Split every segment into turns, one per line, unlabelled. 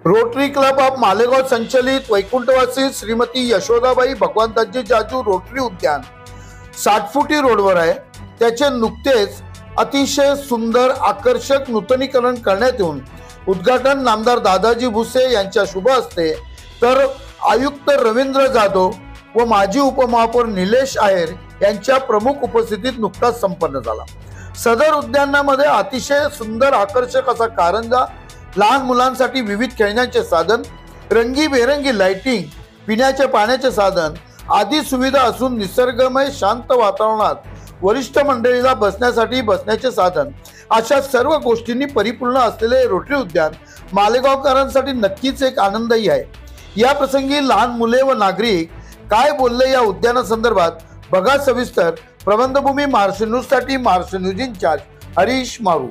Rotary club of Malegaon संचलित वैकुंठवासी Shrimati Yashodabai भगवंताजी Jaju rotary उद्यान 60 फुटी रोडवर आहे। त्याचे नुकतेच अतिशय सुंदर आकर्षक नूतनीकरण करण्यात येऊन उद्घाटन नामदार दादाजी भुसे यांच्या शुभ हस्ते तर आयुक्त रवींद्र जाधव व माजी उपमहापौर निलेश आहेर यांच्या प्रमुख उपस्थितीत नुकताच संपन्न झाला। सदर उद्यानामध्ये अतिशय सुंदर आकर्षक असा कारंजा, लहान मुलांसाठी विविध खेळण्याचे साधन, रंगीबेरंगी लाइटिंग, पिण्याच्या पाण्याचे साधन आदी सुविधा असून निसर्गमय शांत वातावरणात वरिष्ठ मंडळीला बसण्याचे साधन अशा सर्व गोष्टींनी परिपूर्ण असलेले रोटरी उद्यान मालेगावकरांसाठी नक्कीच एक आनंदही आहे। या प्रसंगी लहान मुले व नागरिक काय बोलले या उद्यानासंदर्भात बघा सविस्तर। प्रबंधभूमी महाराष्ट्र न्यूज साठी महाराष्ट्र न्यूज इंचार्ज हरीश मारू।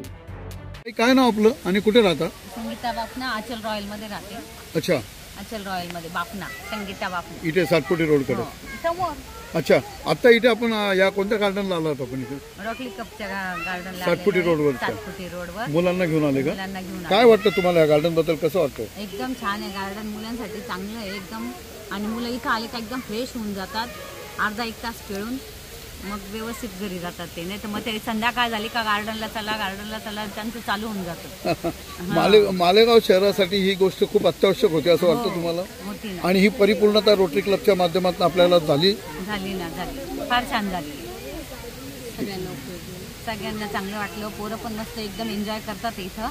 काय नाव आपलं आणि कुठे राहता?
संगीता बापना, आचल रॉयल मध्ये राहते।
अच्छा,
आचल रॉयल मध्ये बापना, संगीता बापना
इथे 60 फुटी रोड कडे
समोर।
अच्छा, आता इथे आपण या कोणत्या गार्डनला आलो होतो आपण? इथे
रॉकली कपच्या गार्डनला
60 फुटी रोडवर
60 फुटी रोडवर
मुलांना घेऊन आले का?
मुलांना घेऊन
काय वाटतं तुम्हाला या गार्डन बद्दल? कसं वाटतं?
एकदम छान आहे गार्डन, मुलांसाठी चांगलं आहे एकदम। आणि मुलं इथं आले का एकदम फ्रेश होऊन जातात, अर्धा एक तास खेळून मग व्यवस्थित घरी जातात ते। नाही तर मग ते संध्याकाळ झाली का गार्डनला चला त्यांचं चालू होऊन जातं।
मालेगाव शहरासाठी ही गोष्ट खूप अत्यावश्यक होती असं वाटतं तुम्हाला?
होती ना,
आणि ही परिपूर्णता रोटरी क्लबच्या माध्यमातून आपल्याला झाली
ना, फार छान झाली। सगळ्यांना चांगलं वाटलं, पोरं पण मस्त एकदम एन्जॉय करतात इथं।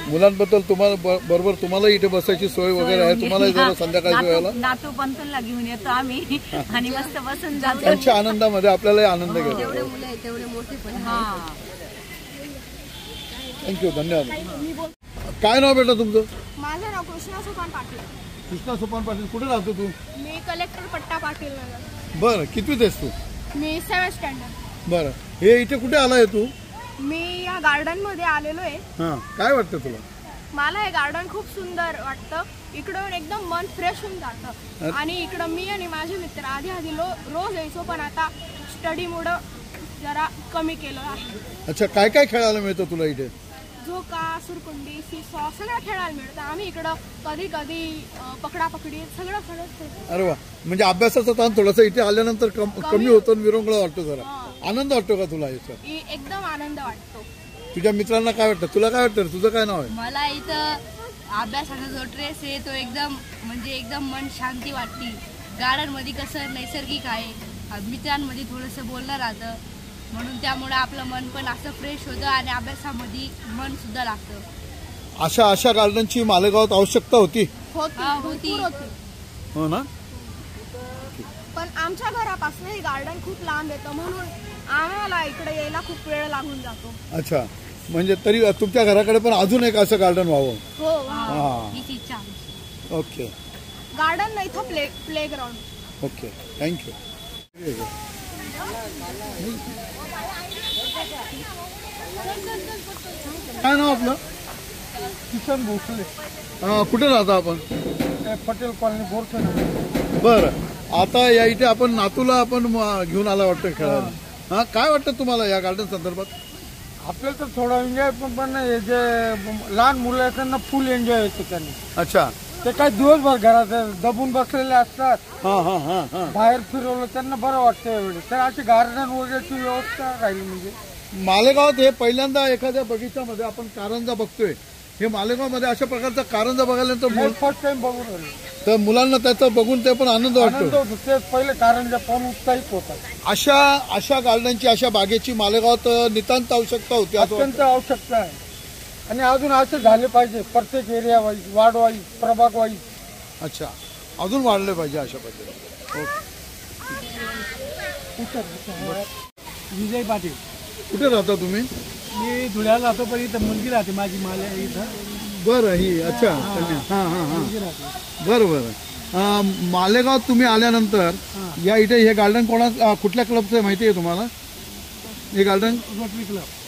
मुलांबद्दल तुम्हाला बरोबर तुम्हाला इथे बसायची सोय वगैरे आहे? तुम्हाला जरा संध्याकाळच्या वेळेला
नातू पंतूला घेऊन येतो आम्ही आणि मस्त बसून जातो।
त्यांच्या आनंदामध्ये आपल्याला आनंद घेतो।
जेवढे मुलं आहेत तेवढे मोठे पण।
थँक्यू, धन्यवाद। काय नाव बेटा तुमचं?
माझं नाव कृष्णा सोपान पाटील।
कृष्णा सोपान पाटील, कुठे राहतो तू?
मी कलेक्टर पट्टा पाटील नगर।
बरं, कितवीत आहेस तू?
मी 7th स्टँडर्ड।
बरं, हे इथे कुठे आलाय तू?
मी या गार्डन मध्ये आलेलो आहे।
काय वाटतं तुला?
मला हे गार्डन खूप सुंदर वाटतं, इकडून एकदम मन फ्रेश होऊन जातं। आणि इकडं मी आणि माझे मित्र आधी रोज यायचो, पण आता स्टडीमुळे जरा कमी केलं आहे।
अच्छा, काय काय खेळायला मिळतं तुला इथे?
झोका, सुरकुंडी, सीसॉ सगळं खेळायला मिळतं। आम्ही इकडं कधी कधी पकडापकडी सगळं खेळतो।
अरे वा, म्हणजे अभ्यासाचा ताण थोडासा इथे आल्यानंतर कमी होतो, विरंगुळा वाटतो, जरा आनंद वाटतो का तुला याचा?
एकदम आनंद वाटतो।
तुझ्या मित्रांना काय वाटतं? तुला काय वाटतं? तुझं काय नाव आहे?
मला इथं अभ्यासाचा जो स्ट्रेस आहे तो एकदम मन शांती वाटते। गार्डन मध्ये कसं नैसर्गिक आहे, मित्रांमध्ये थोडंसं बोलणं राहतं, म्हणून त्यामुळे आपलं मन पण असं फ्रेश होतं आणि अभ्यासामध्ये मन सुद्धा लागतं।
अशा गार्डनची मालेगावात आवश्यकता होती?
होती।
हो ना?
पण आमच्या घरापासून हे गार्डन खूप लांब येतं, म्हणून आम्हाला इकडे यायला खूप वेळ लागून जातो।
अच्छा, म्हणजे तरी तुमच्या घराकडे पण अजून एक असं गार्डन व्हावं?
हो,
हीच इच्छा आहे।
ओके, गार्डन नाही इथं प्लेग्राउंड।
Okay, thank you. काय नाव आपलं?
किशन भोसले।
कुठे राहता आपण?
पटेल कॉलनी बोरखेड।
बरं, आता या इथे आपण नातूला आपण घेऊन आला वाटतं खेळायला। काय वाटतं तुम्हाला या गार्डन संदर्भात?
आपल्याला तर थोडा एन्जॉय पण हे जे लहान मुलं आहेत त्यांना फुल एन्जॉय येतो त्यांनी।
अच्छा,
ते काय दिवसभर घरात दबून बसलेले असतात, बाहेर फिरवलं त्यांना बरं वाटतं एवढे। तर अशी गार्डन वगैरेची व्यवस्था राहिली म्हणजे
मालेगावात हे पहिल्यांदा एखाद्या बगीच्यामध्ये आपण कारंजा बघतोय। हे मालेगावमध्ये अशा प्रकारचा कारंजा बघायला
फर्स्ट टाइम बघून आले,
तर मुलांना त्याचं बघून ते पण आनंद वाटतो।
ते पहिले कारंजा पाहून उत्साहित होतात।
अशा गार्डनची, अशा बागेची मालेगावात नितांत आवश्यकता होती,
अत्यंत आवश्यकता आहे। आणि अजून असं झाले पाहिजे प्रत्येक एरिया वाईज, वार्ड वाईज, प्रभाग वाईज।
अच्छा, अजून वाढले पाहिजे अशा पद्धतीने।
विजय पाटील।
कुठे राहता तुम्ही?
मी धुळ्याला राहतो, पण इथं मुलगी राहते माझी माले इथं।
बरं, ही अच्छा, बरं। मालेगाव तुम्ही आल्यानंतर या इथे हे गार्डन कुठल्या क्लबचं आहे माहिती आहे तुम्हाला? हे गार्डन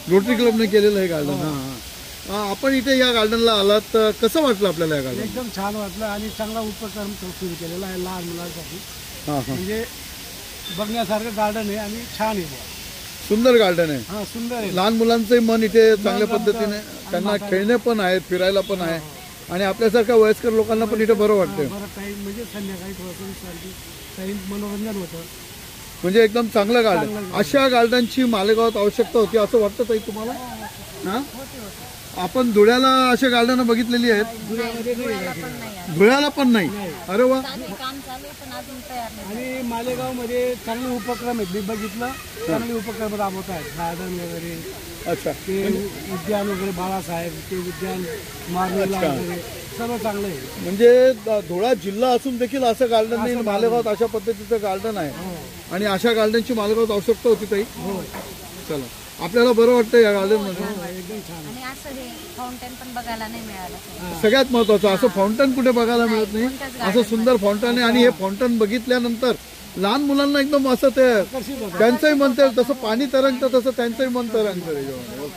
रोटरी क्लबने केलेलं आहे गार्डन। आपण इथे या गार्डनला आलात तर कसं वाटलं आपल्याला या गार्डन?
एकदम छान वाटलं आणि चांगला उपक्रम सुरू केलेला आहे लहान मुलांसाठी। म्हणजे बघण्यासारखं गार्डन आहे आणि छान आहे,
सुंदर गार्डन आहे।
सुंदर आहे।
लहान मुलांचंही मन इथे चांगल्या पद्धतीने, त्यांना खेळणे पण आहेत, फिरायला पण आहे। आणि आपल्यासारख्या वयस्कर लोकांना पण इथे बरं वाटतं.
बरं काही म्हणजे संध्याकाळी थोडंसं विश्रांती काही मनोरंजन होतं.
म्हणजे एकदम चांगलं गार्डन. अशा गार्डनची मालेगावात आवश्यकता होती असं वाटतं ताई तुम्हाला? हा, आपण धुळ्याला अशा गार्डन बघितलेली आहेत? धुळ्याला पण नाही. अरे वा.
काम चालू आहे पण अजून तयार नाही.
आणि मालेगावमध्ये चांगले उपक्रम आहेत. मी बघितलं चांगले उपक्रम राबवत आहेत. गार्डन वगैरे
अच्छा.
ते उद्यान वगैरे बाळासाहेब ते उद्यान मारलेला वगैरे सर्व चांगलं आहे.
म्हणजे धुळा जिल्हा असून देखील असं गार्डन नाही. मालेगावात अशा पद्धतीचं गार्डन आहे आणि अशा गार्डनची मालेगावात आवश्यकता होती ताई. चला, आपल्याला बरं वाटतं या गार्डन मध्ये.
आणि असं हे फाउंटेन पण बघायला नाही मिळालं.
सगळ्यात महत्वाचं असं फाउंटन कुठे बघायला मिळत नाही. असं सुंदर फाउंटन आहे आणि हे फाउंटन बघितल्यानंतर लहान मुलांना एकदम असं ते त्यांचंही मन तसं पाणी तरंगतं तसं त्यांचंही मन तरंगतं.